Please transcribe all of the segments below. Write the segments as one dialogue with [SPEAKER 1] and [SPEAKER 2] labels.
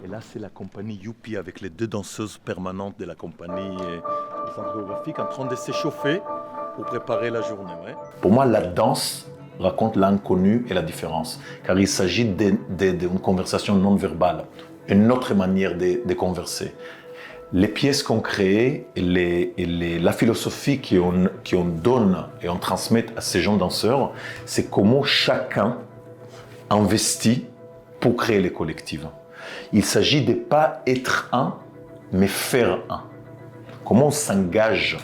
[SPEAKER 1] Et là, c'est la compagnie Youpi avec les deux danseuses permanentes de la compagnie du centre chorégraphique en train de s'échauffer pour préparer la journée. Ouais. Pour moi, la danse raconte l'inconnu et la différence, car il s'agit d'une conversation non verbale, une autre manière de converser. Les pièces qu'on crée et la philosophie qu'on donne et on transmet à ces jeunes danseurs, c'est comment chacun investit pour créer les collectifs. Il s'agit de ne pas être un, mais faire un. Comment on s'engage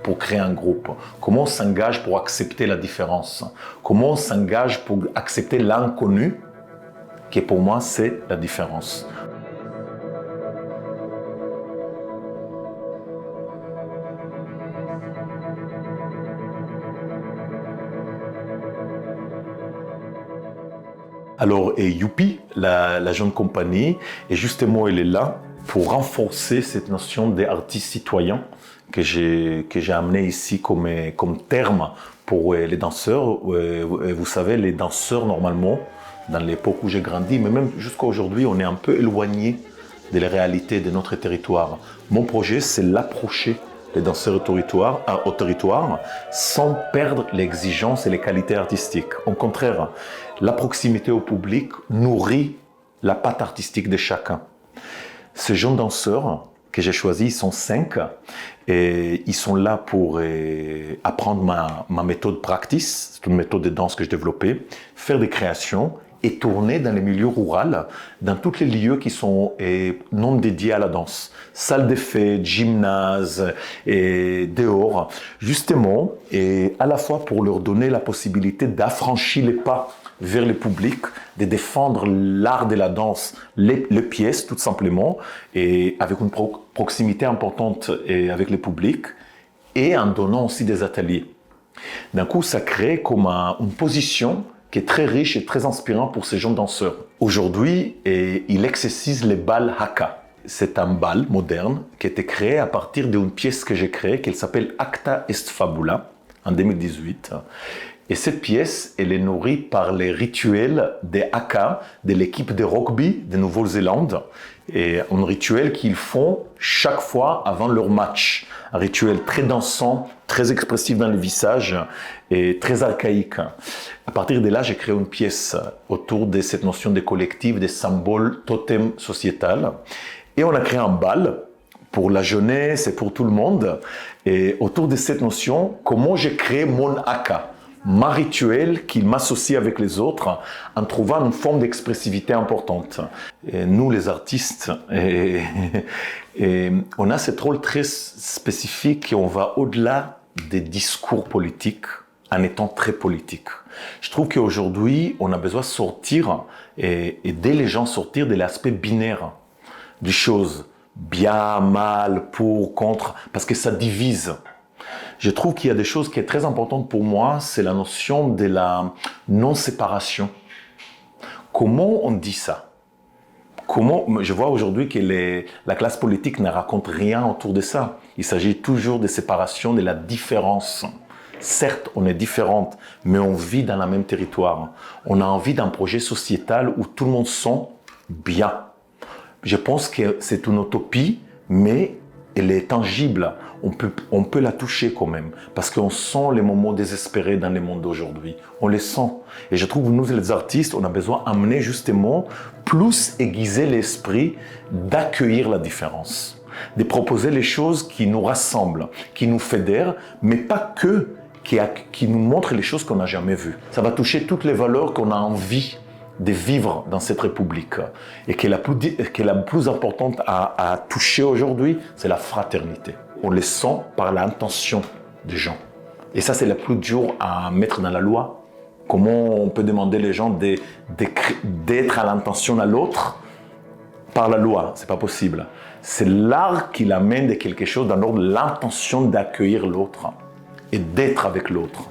[SPEAKER 1] pour créer un groupe? Comment on s'engage pour accepter la différence? Comment on s'engage pour accepter l'inconnu, qui pour moi c'est la différence. Alors, Youpi, la jeune compagnie, et justement, elle est là pour renforcer cette notion d'artiste citoyen que j'ai amené ici comme terme pour les danseurs. Vous savez, les danseurs, normalement, dans l'époque où j'ai grandi, mais même jusqu'à aujourd'hui, on est un peu éloigné de la réalité de notre territoire. Mon projet, c'est l'approcher les danseurs au territoire sans perdre l'exigence et les qualités artistiques. Au contraire, la proximité au public nourrit la patte artistique de chacun. Ces jeunes danseurs que j'ai choisis, ils sont 5 et ils sont là pour apprendre ma méthode practice, c'est une méthode de danse que j'ai développée, faire des créations et tourner dans les milieux ruraux, dans tous les lieux qui sont non dédiés à la danse. Salles de fête, gymnase, et dehors, justement, et à la fois pour leur donner la possibilité d'affranchir les pas vers le public, de défendre l'art de la danse, les pièces tout simplement, et avec une proximité importante avec le public, et en donnant aussi des ateliers. D'un coup, ça crée comme une position qui est très riche et très inspirant pour ces jeunes danseurs. Aujourd'hui, il exercice les balles haka. C'est un bal moderne qui a été créé à partir d'une pièce que j'ai créée, qui s'appelle Acta est Fabula, en 2018. Et cette pièce, elle est nourrie par les rituels des haka de l'équipe de rugby de Nouvelle-Zélande. Et un rituel qu'ils font chaque fois avant leur match. Un rituel très dansant, très expressif dans le visage et très archaïque. À partir de là, j'ai créé une pièce autour de cette notion de collectif, de symbole totem sociétal. Et on a créé un bal pour la jeunesse et pour tout le monde. Et autour de cette notion, comment j'ai créé mon haka, ma rituel qui m'associe avec les autres en trouvant une forme d'expressivité importante. Et nous, les artistes, on a ce rôle très spécifique et on va au-delà des discours politiques en étant très politique. Je trouve qu'aujourd'hui, on a besoin de sortir et aider les gens à sortir de l'aspect binaire des choses, bien, mal, pour, contre, parce que ça divise. Je trouve qu'il y a des choses qui sont très importantes pour moi, c'est la notion de la non-séparation. Comment on dit ça? Je vois aujourd'hui que la classe politique ne raconte rien autour de ça. Il s'agit toujours de séparation, de la différence. Certes, on est différentes, mais on vit dans le même territoire. On a envie d'un projet sociétal où tout le monde sent bien. Je pense que c'est une utopie, mais elle est tangible. On peut la toucher quand même, parce qu'on sent les moments désespérés dans le monde d'aujourd'hui. On les sent. Et je trouve que nous, les artistes, on a besoin d'amener justement plus aiguiser l'esprit d'accueillir la différence, de proposer les choses qui nous rassemblent, qui nous fédèrent, mais pas que, qui nous montrent les choses qu'on n'a jamais vues. Ça va toucher toutes les valeurs qu'on a envie de vivre dans cette République. Et qui est la plus importante à toucher aujourd'hui, c'est la fraternité. On les sent par l'intention des gens. Et ça, c'est le plus dur à mettre dans la loi. Comment on peut demander les gens d'être à l'intention à l'autre par la loi? C'est pas possible. C'est l'art qui l'amène de quelque chose dans l'ordre de l'intention d'accueillir l'autre et d'être avec l'autre.